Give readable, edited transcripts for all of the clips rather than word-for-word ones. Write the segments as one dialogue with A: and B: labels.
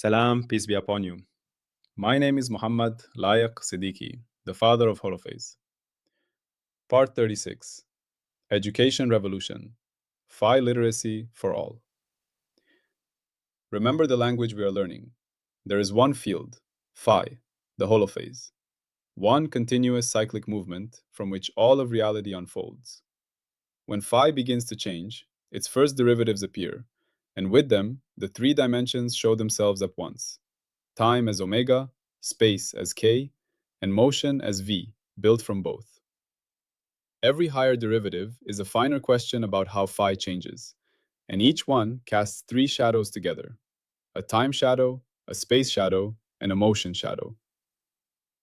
A: Salam, peace be upon you. My name is Mohammed Layiq Sediqi, the father of Holophase. Part 36 Education Revolution Phi Literacy for All. Remember the language we are learning. There is one field, Phi, the Holophase, one continuous cyclic movement from which all of reality unfolds. When Phi begins to change, its first derivatives appear, and with them, the three dimensions show themselves at once. Time as omega, space as k, and motion as v, built from both. Every higher derivative is a finer question about how phi changes, and each one casts three shadows together: a time shadow, a space shadow, and a motion shadow.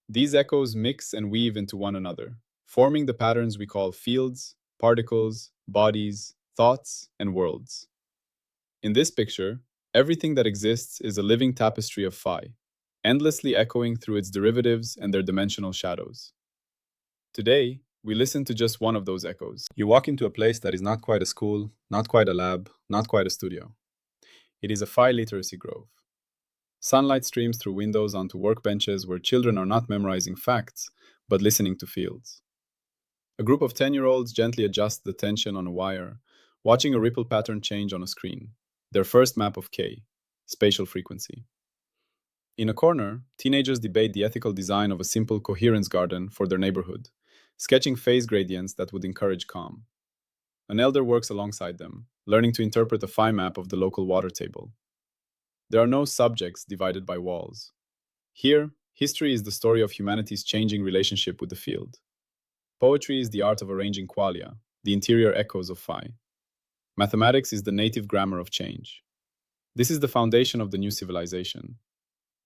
A: These echoes mix and weave into one another, forming the patterns we call fields, particles, bodies, thoughts, and worlds. In this picture, everything that exists is a living tapestry of phi, endlessly echoing through its derivatives and their dimensional shadows. Today, we listen to just one of those echoes. You walk into a place that is not quite a school, not quite a lab, not quite a studio. It is a phi literacy grove. Sunlight streams through windows onto workbenches where children are not memorizing facts, but listening to fields. A group of 10-year-olds gently adjust the tension on a wire, watching a ripple pattern change on a screen, their first map of K, spatial frequency. In a corner, teenagers debate the ethical design of a simple coherence garden for their neighborhood, sketching phase gradients that would encourage calm. An elder works alongside them, learning to interpret a phi map of the local water table. There are no subjects divided by walls. Here, history is the story of humanity's changing relationship with the field. Poetry is the art of arranging qualia, the interior echoes of phi. Mathematics is the native grammar of change. This is the foundation of the new civilization.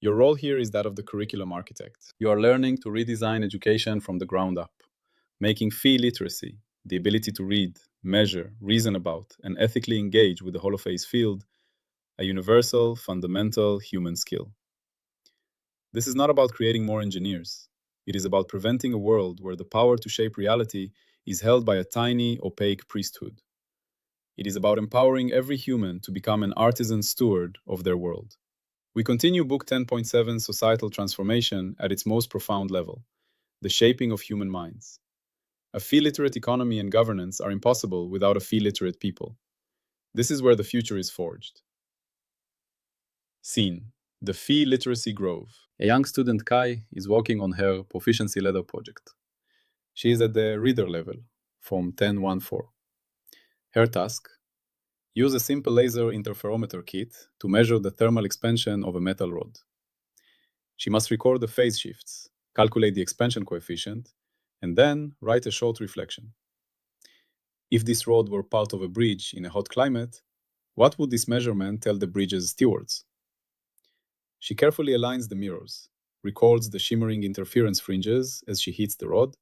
A: Your role here is that of the curriculum architect. You are learning to redesign education from the ground up, making phi literacy, the ability to read, measure, reason about, and ethically engage with the holophase field, a universal, fundamental human skill. This is not about creating more engineers. It is about preventing a world where the power to shape reality is held by a tiny, opaque priesthood. It is about empowering every human to become an artisan-steward of their world. We continue Book 10.7 Societal Transformation at its most profound level, the shaping of human minds. A phi-literate economy and governance are impossible without a phi-literate people. This is where the future is forged. Scene: the Phi Literacy Grove. A young student, Kai, is working on her proficiency ladder project. She is at the reader level, from 10.1.4. Her task: use a simple laser interferometer kit to measure the thermal expansion of a metal rod. She must record the phase shifts, calculate the expansion coefficient, and then write a short reflection. If this rod were part of a bridge in a hot climate, what would this measurement tell the bridge's stewards? She carefully aligns the mirrors, records the shimmering interference fringes as she hits the rod,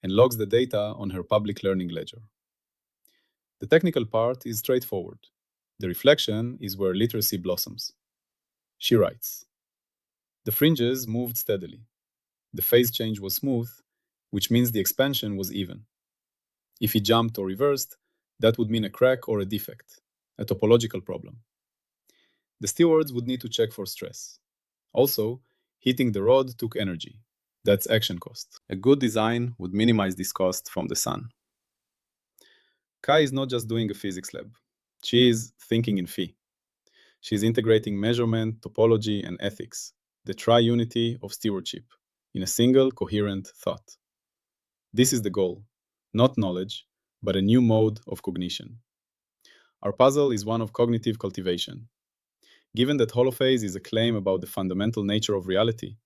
A: and logs the data on her public learning ledger. The technical part is straightforward. The reflection is where literacy blossoms. She writes, "The fringes moved steadily. The phase change was smooth, which means the expansion was even. If it jumped or reversed, that would mean a crack or a defect, a topological problem. The stewards would need to check for stress. Also, hitting the rod took energy. That's action cost. A good design would minimize this cost from the sun." Kai is not just doing a physics lab. She is thinking in phi. She's integrating measurement, topology, and ethics, the tri-unity of stewardship, in a single, coherent thought. This is the goal, not knowledge, but a new mode of cognition. Our puzzle is one of cognitive cultivation. Given that holophase is a claim about the fundamental nature of reality,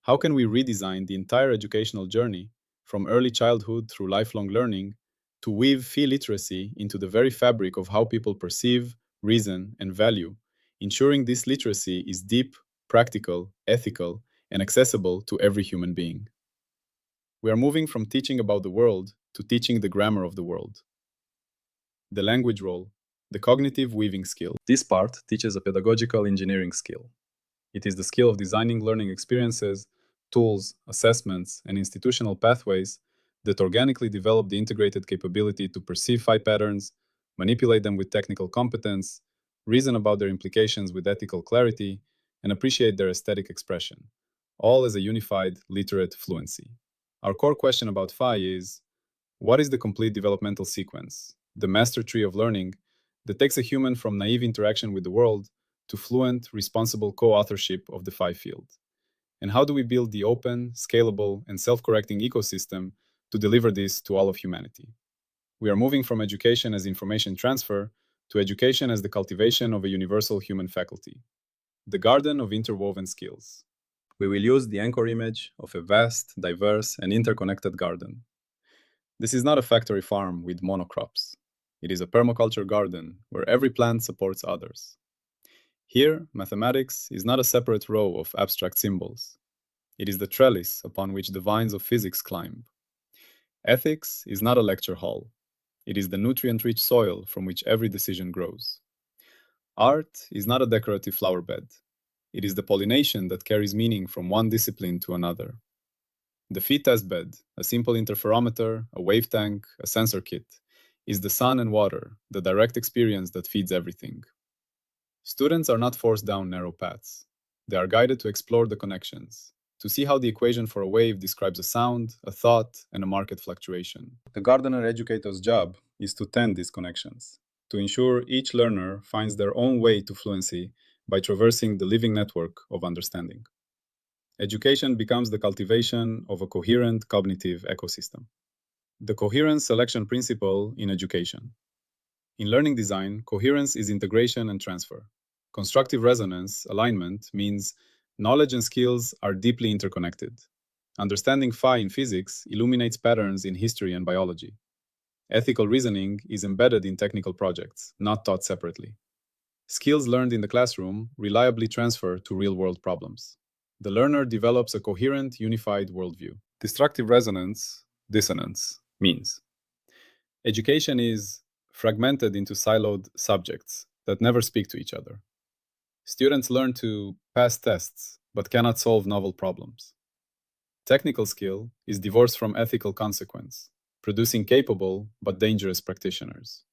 A: how can we redesign the entire educational journey, from early childhood through lifelong learning, to weave phi literacy into the very fabric of how people perceive, reason, and value, ensuring this literacy is deep, practical, ethical, and accessible to every human being? We are moving from teaching about the world to teaching the grammar of the world. The language role, the cognitive weaving skill. This part teaches a pedagogical engineering skill. It is the skill of designing learning experiences, tools, assessments, and institutional pathways that organically develop the integrated capability to perceive phi patterns, manipulate them with technical competence, reason about their implications with ethical clarity, and appreciate their aesthetic expression, all as a unified, literate fluency. Our core question about Phi is, what is the complete developmental sequence, the master tree of learning that takes a human from naive interaction with the world to fluent, responsible co-authorship of the Phi field? And how do we build the open, scalable, and self-correcting ecosystem to deliver this to all of humanity? We are moving from education as information transfer to education as the cultivation of a universal human faculty, the garden of interwoven skills. We will use the anchor image of a vast, diverse, and interconnected garden. This is not a factory farm with monocrops. It is a permaculture garden where every plant supports others. Here, mathematics is not a separate row of abstract symbols. It is the trellis upon which the vines of physics climb. Ethics is not a lecture hall. It is the nutrient-rich soil from which every decision grows. Art is not a decorative flower bed. It is the pollination that carries meaning from one discipline to another. The Phi test bed, a simple interferometer, a wave tank, a sensor kit, is the sun and water, the direct experience that feeds everything. Students are not forced down narrow paths. They are guided to explore the connections, to see how the equation for a wave describes a sound, a thought, and a market fluctuation. The gardener educator's job is to tend these connections, to ensure each learner finds their own way to fluency by traversing the living network of understanding. Education becomes the cultivation of a coherent cognitive ecosystem. The coherence selection principle in education. In learning design, coherence is integration and transfer. Constructive resonance, alignment, means knowledge and skills are deeply interconnected. Understanding Phi in physics illuminates patterns in history and biology. Ethical reasoning is embedded in technical projects, not taught separately. Skills learned in the classroom reliably transfer to real-world problems. The learner develops a coherent, unified worldview. Destructive resonance, dissonance, means education is fragmented into siloed subjects that never speak to each other. Students learn to pass tests, but cannot solve novel problems. Technical skill is divorced from ethical consequence, producing capable but dangerous practitioners.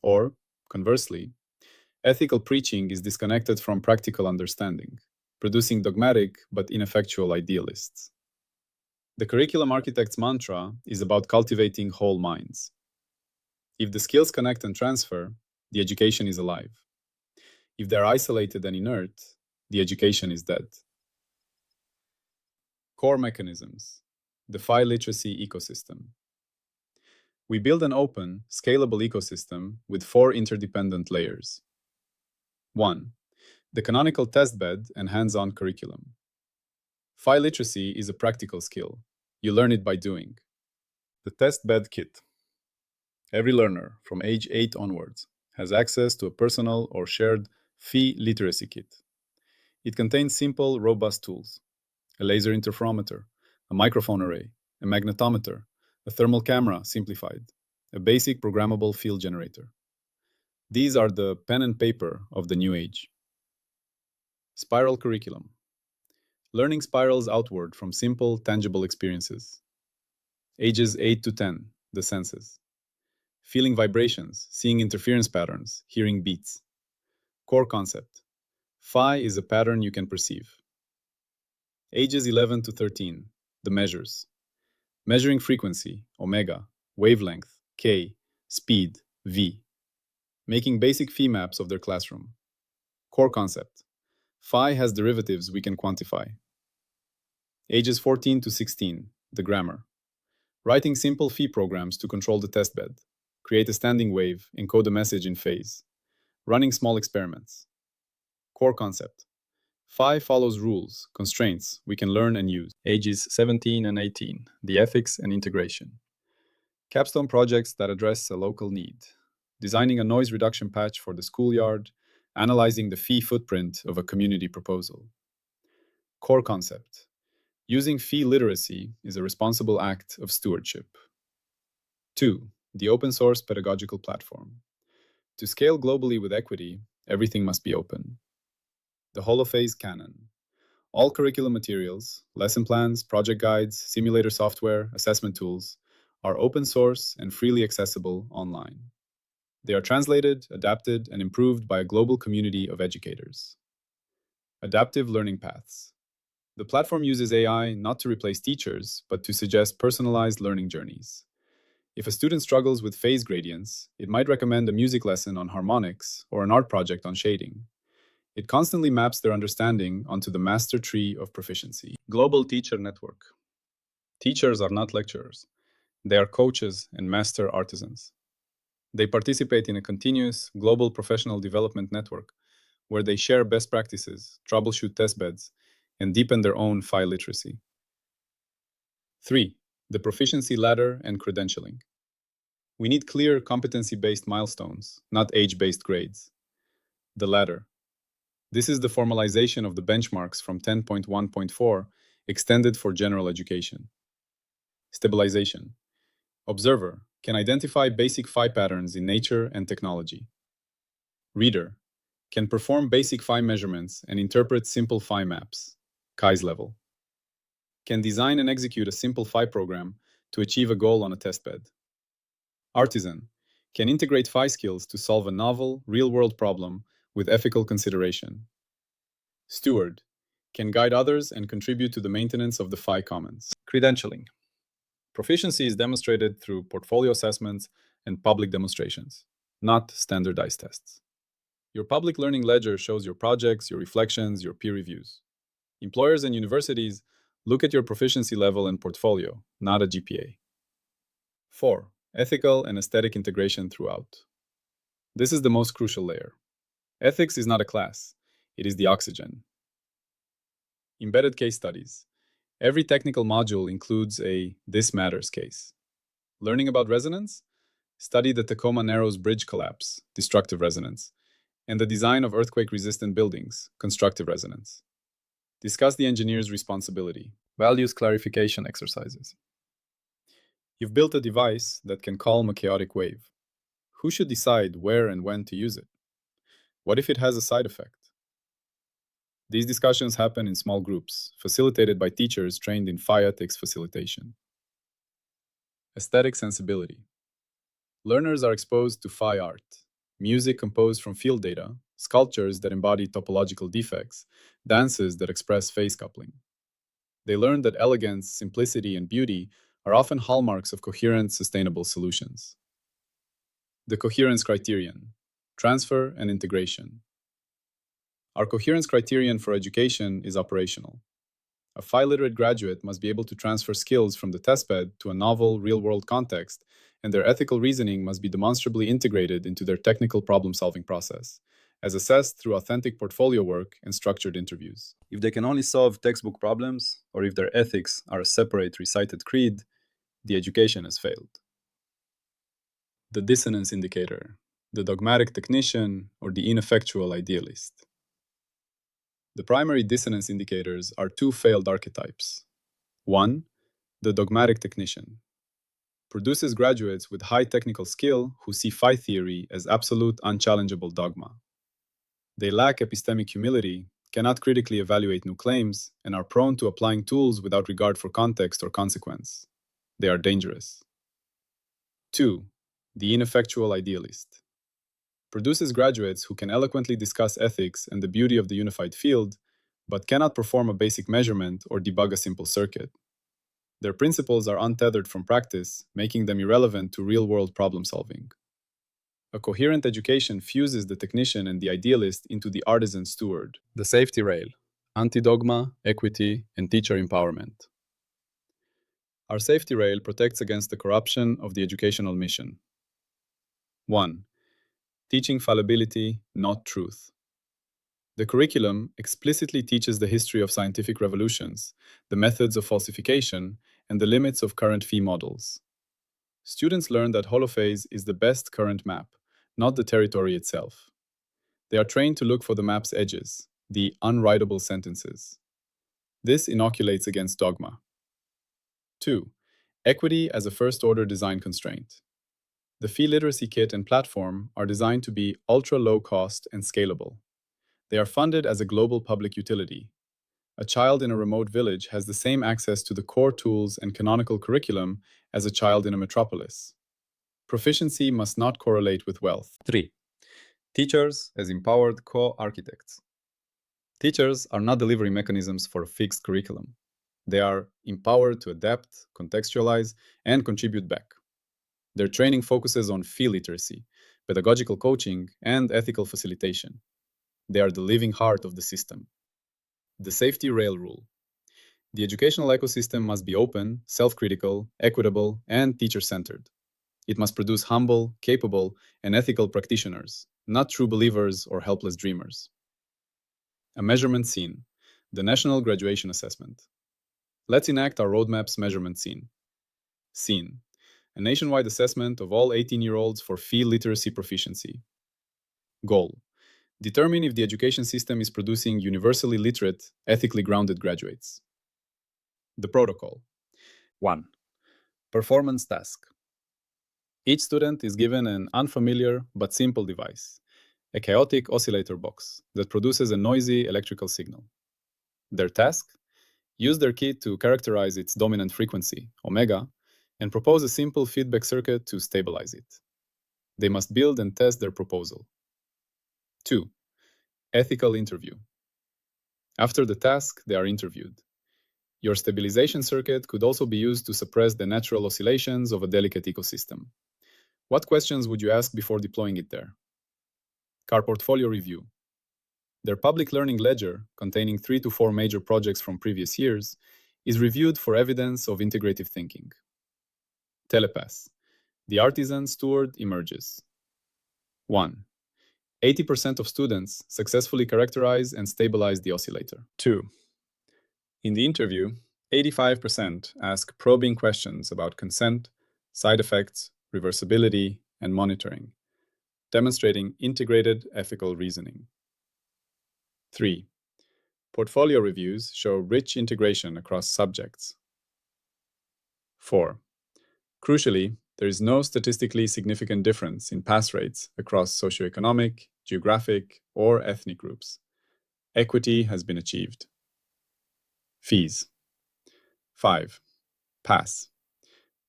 A: Or, conversely, ethical preaching is disconnected from practical understanding, producing dogmatic but ineffectual idealists. The curriculum architect's mantra is about cultivating whole minds. If the skills connect and transfer, the education is alive. If they're isolated and inert, the education is dead. Core mechanisms. The Phi literacy ecosystem. We build an open, scalable ecosystem with 4 interdependent layers. 1. The canonical testbed and hands-on curriculum. Phi literacy is a practical skill. You learn it by doing. The testbed kit. Every learner from age 8 onwards has access to a personal or shared Phi literacy kit. It contains simple, robust tools: a laser interferometer, a microphone array, a magnetometer, a thermal camera simplified, a basic programmable field generator. These are the pen and paper of the new age. Spiral curriculum. Learning spirals outward from simple, tangible experiences. Ages 8 to 10, the senses. Feeling vibrations, seeing interference patterns, hearing beats. Core concept. Phi is a pattern you can perceive. Ages 11 to 13, the measures. Measuring frequency, omega, wavelength, K, speed, V. Making basic Phi maps of their classroom. Core concept. Phi has derivatives we can quantify. Ages 14 to 16, the grammar. Writing simple Phi programs to control the testbed. Create a standing wave, encode a message in phase. Running small experiments. Core concept. Phi follows rules, constraints we can learn and use. Ages 17 and 18, the ethics and integration. Capstone projects that address a local need. Designing a noise reduction patch for the schoolyard, analyzing the Phi footprint of a community proposal. Core concept. Using Phi literacy is a responsible act of stewardship. 2. The open source pedagogical platform. To scale globally with equity, everything must be open. The Holophase canon. All curriculum materials, lesson plans, project guides, simulator software, assessment tools are open source and freely accessible online. They are translated, adapted, and improved by a global community of educators. Adaptive learning paths. The platform uses AI not to replace teachers, but to suggest personalized learning journeys. If a student struggles with phase gradients, it might recommend a music lesson on harmonics or an art project on shading. It constantly maps their understanding onto the master tree of proficiency. Global Teacher Network. Teachers are not lecturers, they are coaches and master artisans. They participate in a continuous global professional development network where they share best practices, troubleshoot testbeds, and deepen their own file literacy. 3. The proficiency ladder and credentialing. We need clear competency based milestones, not age based grades. The ladder. This is the formalization of the benchmarks from 10.1.4 extended for general education. Stabilization. Observer can identify basic phi patterns in nature and technology. Reader can perform basic phi measurements and interpret simple phi maps, Kai's level. Can design and execute a simple phi program to achieve a goal on a testbed. Artisan can integrate phi skills to solve a novel, real-world problem with ethical consideration. Steward can guide others and contribute to the maintenance of the phi commons. Credentialing. Proficiency is demonstrated through portfolio assessments and public demonstrations, not standardized tests. Your public learning ledger shows your projects, your reflections, your peer reviews. Employers and universities look at your proficiency level and portfolio, not a GPA. 4. Ethical and aesthetic integration throughout. This is the most crucial layer. Ethics is not a class, it is the oxygen. Embedded case studies. Every technical module includes a "this matters" case. Learning about resonance? Study the Tacoma Narrows Bridge collapse, destructive resonance, and the design of earthquake-resistant buildings, constructive resonance. Discuss the engineer's responsibility. Values clarification exercises. You've built a device that can calm a chaotic wave. Who should decide where and when to use it? What if it has a side effect? These discussions happen in small groups, facilitated by teachers trained in phi ethics facilitation. Aesthetic sensibility. Learners are exposed to phi art, music composed from field data, sculptures that embody topological defects, dances that express phase coupling. They learn that elegance, simplicity, and beauty are often hallmarks of coherent, sustainable solutions. The coherence criterion: transfer and integration. Our coherence criterion for education is operational. A phi-literate graduate must be able to transfer skills from the testbed to a novel, real-world context, and their ethical reasoning must be demonstrably integrated into their technical problem-solving process, as assessed through authentic portfolio work and structured interviews. If they can only solve textbook problems, or if their ethics are a separate recited creed, the education has failed. The dissonance indicator, the dogmatic technician, or the ineffectual idealist. The primary dissonance indicators are two failed archetypes. 1. The dogmatic technician produces graduates with high technical skill who see phi theory as absolute, unchallengeable dogma. They lack epistemic humility, cannot critically evaluate new claims, and are prone to applying tools without regard for context or consequence. They are dangerous. 2. The ineffectual idealist produces graduates who can eloquently discuss ethics and the beauty of the unified field, but cannot perform a basic measurement or debug a simple circuit. Their principles are untethered from practice, making them irrelevant to real-world problem-solving. A coherent education fuses the technician and the idealist into the artisan-steward, the safety rail, anti-dogma, equity, and teacher empowerment. Our safety rail protects against the corruption of the educational mission. 1. Teaching fallibility, not truth. The curriculum explicitly teaches the history of scientific revolutions, the methods of falsification, and the limits of current phi models. Students learn that Holophase is the best current map, not the territory itself. They are trained to look for the map's edges, the unwritable sentences. This inoculates against dogma. 2. Equity as a first-order design constraint. The phi literacy kit and platform are designed to be ultra-low cost and scalable. They are funded as a global public utility. A child in a remote village has the same access to the core tools and canonical curriculum as a child in a metropolis. Proficiency must not correlate with wealth. 3. Teachers as empowered co-architects. Teachers are not delivery mechanisms for a fixed curriculum. They are empowered to adapt, contextualize, and contribute back. Their training focuses on field literacy, pedagogical coaching, and ethical facilitation. They are the living heart of the system. The safety rail rule. The educational ecosystem must be open, self critical, equitable, and teacher centered. It must produce humble, capable, and ethical practitioners, not true believers or helpless dreamers. A measurement scene. The National Graduation Assessment. Let's enact our roadmap's measurement scene. Scene. A nationwide assessment of all 18-year-olds for field literacy proficiency. Goal. Determine if the education system is producing universally literate, ethically grounded graduates. The protocol. 1. Performance task. Each student is given an unfamiliar but simple device, a chaotic oscillator box that produces a noisy electrical signal. Their task? Use their kit to characterize its dominant frequency, omega, and propose a simple feedback circuit to stabilize it. They must build and test their proposal. 2. Ethical interview. After the task, they are interviewed. Your stabilization circuit could also be used to suppress the natural oscillations of a delicate ecosystem. What questions would you ask before deploying it there? Car portfolio review. Their public learning ledger, containing 3 to 4 major projects from previous years, is reviewed for evidence of integrative thinking. Telepath. The Artisan-Steward emerges. 1. 80% of students successfully characterize and stabilize the oscillator. 2. In the interview, 85% ask probing questions about consent, side effects, reversibility, and monitoring, demonstrating integrated ethical reasoning. 3. Portfolio reviews show rich integration across subjects. 4. Crucially, there is no statistically significant difference in pass rates across socioeconomic, geographic, or ethnic groups. Equity has been achieved. Fees. 5. Pass.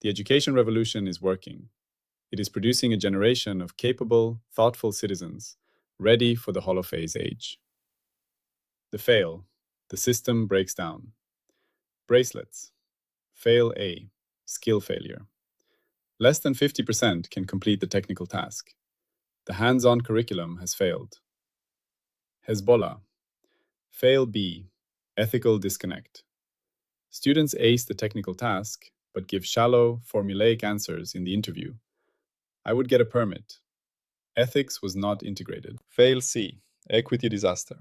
A: The education revolution is working. It is producing a generation of capable, thoughtful citizens ready for the Holophase age. The fail. The system breaks down. Bracelets. Fail A. Skill failure. Less than 50% can complete the technical task. The hands-on curriculum has failed. Hezbollah. Fail B. Ethical disconnect. Students ace the technical task, but give shallow, formulaic answers in the interview. I would get a permit. Ethics was not integrated. Fail C. Equity disaster.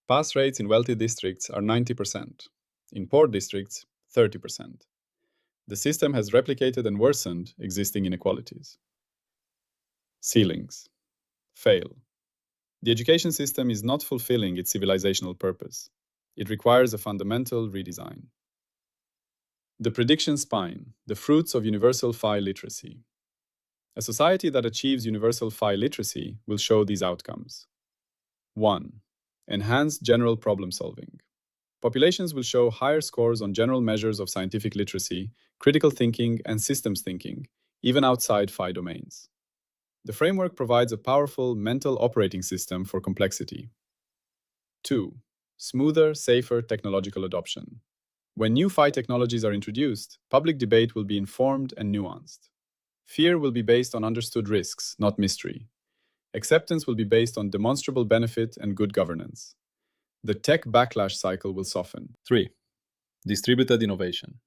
A: Pass rates in wealthy districts are 90%. In poor districts, 30%. The system has replicated and worsened existing inequalities. Ceilings. Fail. The education system is not fulfilling its civilizational purpose. It requires a fundamental redesign. The prediction spine, the fruits of universal PHI literacy. A society that achieves universal PHI literacy will show these outcomes. 1. Enhanced general problem solving. Populations will show higher scores on general measures of scientific literacy, critical thinking, and systems thinking, even outside PHI domains. The framework provides a powerful mental operating system for complexity. 2. Smoother, safer technological adoption. When new PHI technologies are introduced, public debate will be informed and nuanced. Fear will be based on understood risks, not mystery. Acceptance will be based on demonstrable benefit and good governance. The tech backlash cycle will soften. 3. Distributed innovation.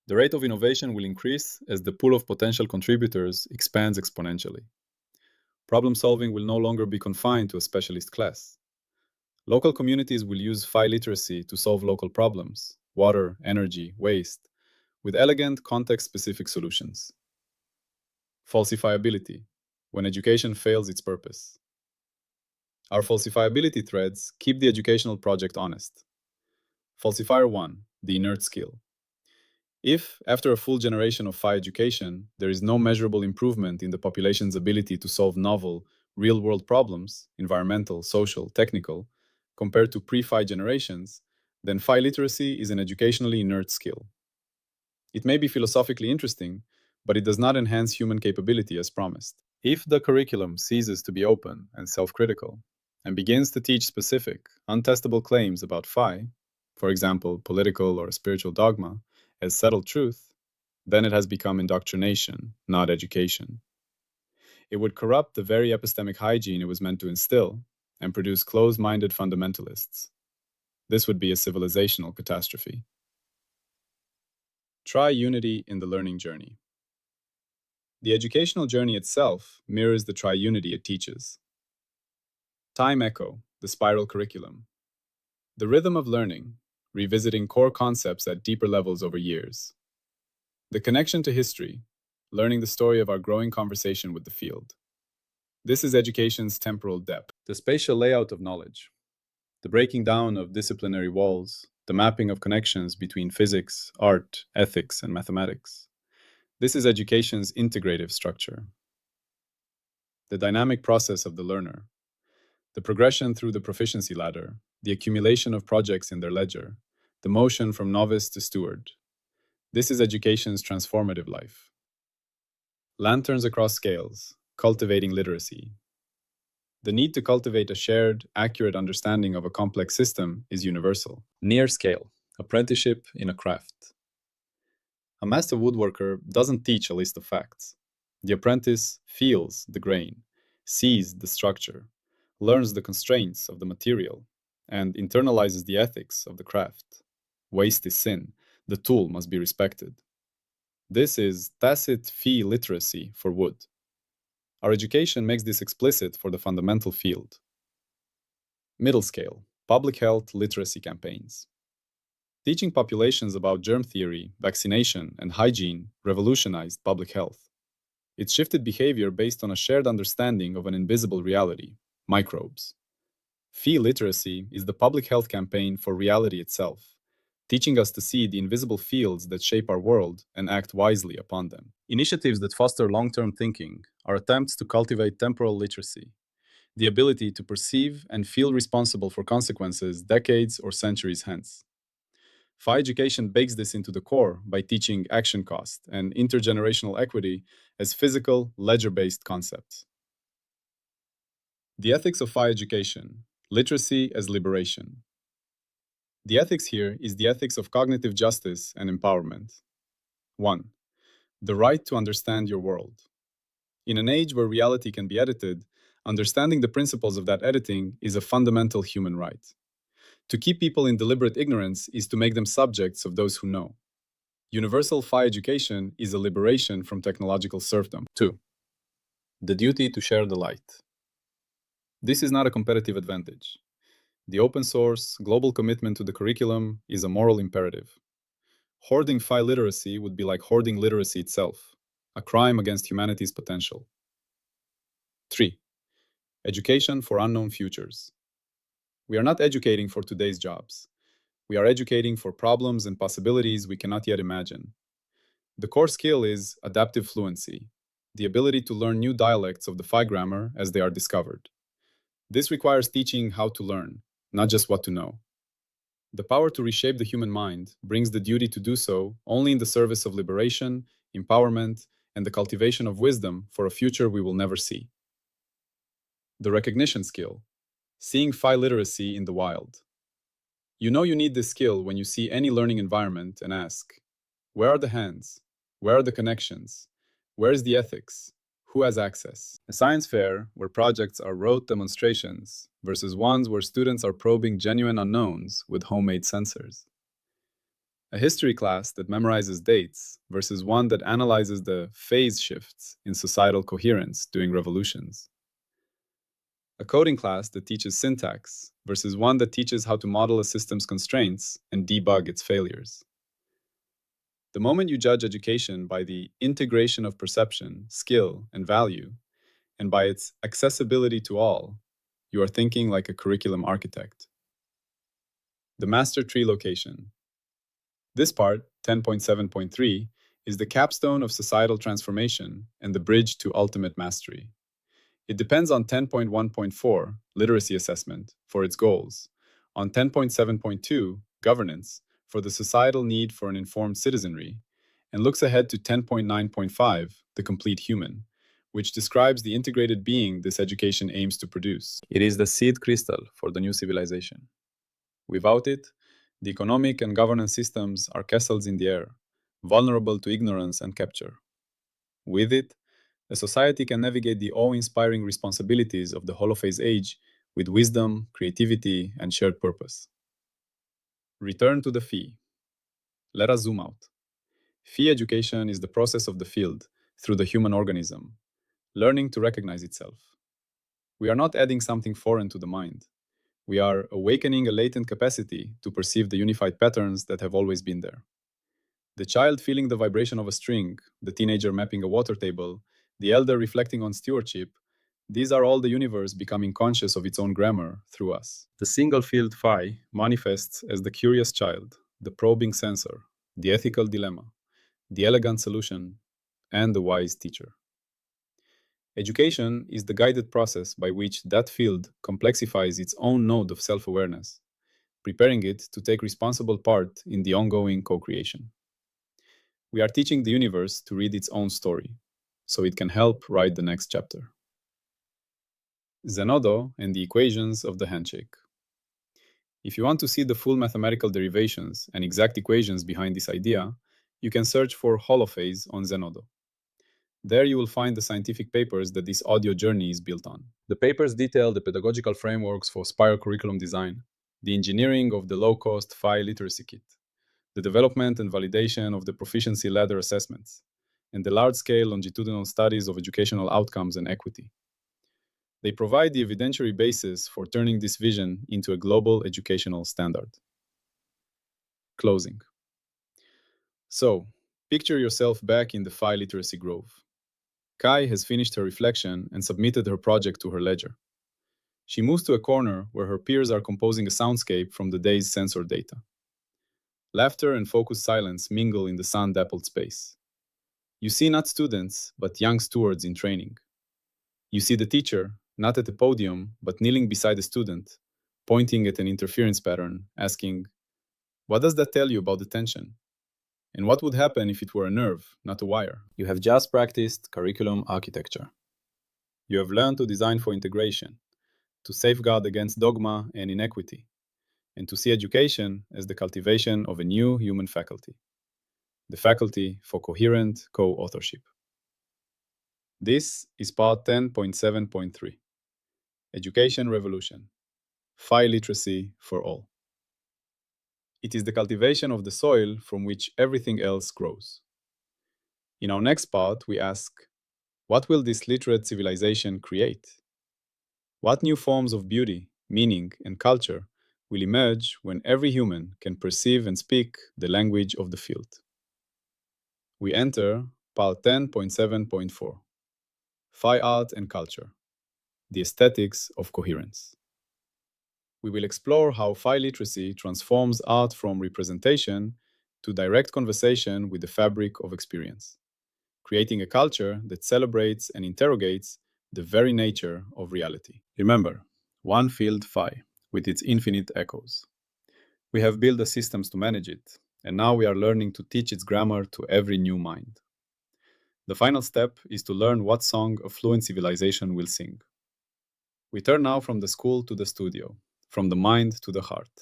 A: The rate of innovation will increase as the pool of potential contributors expands exponentially. Problem solving will no longer be confined to a specialist class. Local communities will use PHI literacy to solve local problems, water, energy, waste, with elegant, context-specific solutions. Falsifiability, when education fails its purpose. Our falsifiability threads keep the educational project honest. Falsifier 1, the inert skill. If, after a full generation of PHI education, there is no measurable improvement in the population's ability to solve novel, real-world problems, environmental, social, technical, compared to pre-PHI generations, then PHI literacy is an educationally inert skill. It may be philosophically interesting, but it does not enhance human capability as promised. If the curriculum ceases to be open and self-critical, and begins to teach specific, untestable claims about phi, for example, political or spiritual dogma, as settled truth, then it has become indoctrination, not education. It would corrupt the very epistemic hygiene it was meant to instill and produce closed minded fundamentalists. This would be a civilizational catastrophe. Try unity in the learning journey. The educational journey itself mirrors the triunity it teaches. Time echo, the spiral curriculum. The rhythm of learning, revisiting core concepts at deeper levels over years. The connection to history, learning the story of our growing conversation with the field. This is education's temporal depth. The spatial layout of knowledge, the breaking down of disciplinary walls, the mapping of connections between physics, art, ethics, and mathematics. This is education's integrative structure. The dynamic process of the learner, the progression through the proficiency ladder, the accumulation of projects in their ledger, the motion from novice to steward. This is education's transformative life. Lanterns across scales, cultivating literacy. The need to cultivate a shared, accurate understanding of a complex system is universal. Near scale, apprenticeship in a craft. A master woodworker doesn't teach a list of facts. The apprentice feels the grain, sees the structure, learns the constraints of the material, and internalizes the ethics of the craft. Waste is sin. The tool must be respected. This is tacit fee literacy for wood. Our education makes this explicit for the fundamental field. Middle scale, public health literacy campaigns. Teaching populations about germ theory, vaccination, and hygiene revolutionized public health. It shifted behavior based on a shared understanding of an invisible reality, microbes. Fee literacy is the public health campaign for reality itself, teaching us to see the invisible fields that shape our world and act wisely upon them. Initiatives that foster long-term thinking are attempts to cultivate temporal literacy, the ability to perceive and feel responsible for consequences decades or centuries hence. Phi education bakes this into the core by teaching action cost and intergenerational equity as physical, ledger-based concepts. The ethics of Phi education, literacy as liberation. The ethics here is the ethics of cognitive justice and empowerment. 1. The right to understand your world. In an age where reality can be edited, understanding the principles of that editing is a fundamental human right. To keep people in deliberate ignorance is to make them subjects of those who know. Universal Phi education is a liberation from technological serfdom. 2. The duty to share the light. This is not a competitive advantage. The open source, global commitment to the curriculum is a moral imperative. Hoarding Phi literacy would be like hoarding literacy itself, a crime against humanity's potential. 3. Education for unknown futures. We are not educating for today's jobs. We are educating for problems and possibilities we cannot yet imagine. The core skill is adaptive fluency, the ability to learn new dialects of the Phi grammar as they are discovered. This requires teaching how to learn, not just what to know. The power to reshape the human mind brings the duty to do so only in the service of liberation, empowerment, and the cultivation of wisdom for a future we will never see. The recognition skill, seeing Phi literacy in the wild. You know you need this skill when you see any learning environment and ask, where are the hands? Where are the connections? Where is the ethics? Who has access? A science fair where projects are rote demonstrations versus ones where students are probing genuine unknowns with homemade sensors. A history class that memorizes dates versus one that analyzes the phase shifts in societal coherence during revolutions. A coding class that teaches syntax versus one that teaches how to model a system's constraints and debug its failures. The moment you judge education by the integration of perception, skill, and value, and by its accessibility to all, you are thinking like a curriculum architect. The master tree location. This part, 10.7.3, is the capstone of societal transformation and the bridge to ultimate mastery. It depends on 10.1.4, literacy assessment, for its goals, on 10.7.2, governance, for the societal need for an informed citizenry, and looks ahead to 10.9.5, the complete human, which describes the integrated being this education aims to produce. It is the seed crystal for the new civilization. Without it, the economic and governance systems are castles in the air, vulnerable to ignorance and capture. With it, a society can navigate the awe-inspiring responsibilities of the Holophase age with wisdom, creativity, and shared purpose. Return to the fee. Let us zoom out. Fee education is the process of the field through the human organism, learning to recognize itself. We are not adding something foreign to the mind. We are awakening a latent capacity to perceive the unified patterns that have always been there. The child feeling the vibration of a string, the teenager mapping a water table, the elder reflecting on stewardship, these are all the universe becoming conscious of its own grammar through us. The single field phi manifests as the curious child, the probing sensor, the ethical dilemma, the elegant solution, and the wise teacher. Education is the guided process by which that field complexifies its own node of self-awareness, preparing it to take responsible part in the ongoing co-creation. We are teaching the universe to read its own story, so it can help write the next chapter. Zenodo and the equations of the handshake. If you want to see the full mathematical derivations and exact equations behind this idea, you can search for Holophase on Zenodo. There you will find the scientific papers that this audio journey is built on. The papers detail the pedagogical frameworks for spiral curriculum design, the engineering of the low-cost PHI literacy kit, the development and validation of the proficiency ladder assessments, and the large-scale longitudinal studies of educational outcomes and equity. They provide the evidentiary basis for turning this vision into a global educational standard. Closing. So, picture yourself back in the PHI literacy grove. Kai has finished her reflection and submitted her project to her ledger. She moves to a corner where her peers are composing a soundscape from the day's sensor data. Laughter and focused silence mingle in the sun-dappled space. You see not students, but young stewards in training. You see the teacher, not at the podium, but kneeling beside a student, pointing at an interference pattern, asking, "What does that tell you about the tension? And what would happen if it were a nerve, not a wire?" You have just practiced curriculum architecture. You have learned to design for integration, to safeguard against dogma and inequity, and to see education as the cultivation of a new human faculty, the faculty for coherent co-authorship. This is part 10.7.3, Education Revolution, PHI literacy for all. It is the cultivation of the soil from which everything else grows. In our next part, we ask, what will this literate civilization create? What new forms of beauty, meaning, and culture will emerge when every human can perceive and speak the language of the field? We enter part 10.7.4, PHI art and culture, the aesthetics of coherence. We will explore how PHI literacy transforms art from representation to direct conversation with the fabric of experience, creating a culture that celebrates and interrogates the very nature of reality. Remember, one field PHI with its infinite echoes. We have built the systems to manage it, and now we are learning to teach its grammar to every new mind. The final step is to learn what song a fluent civilization will sing. We turn now from the school to the studio, from the mind to the heart.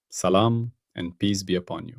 A: Salam and peace be upon you.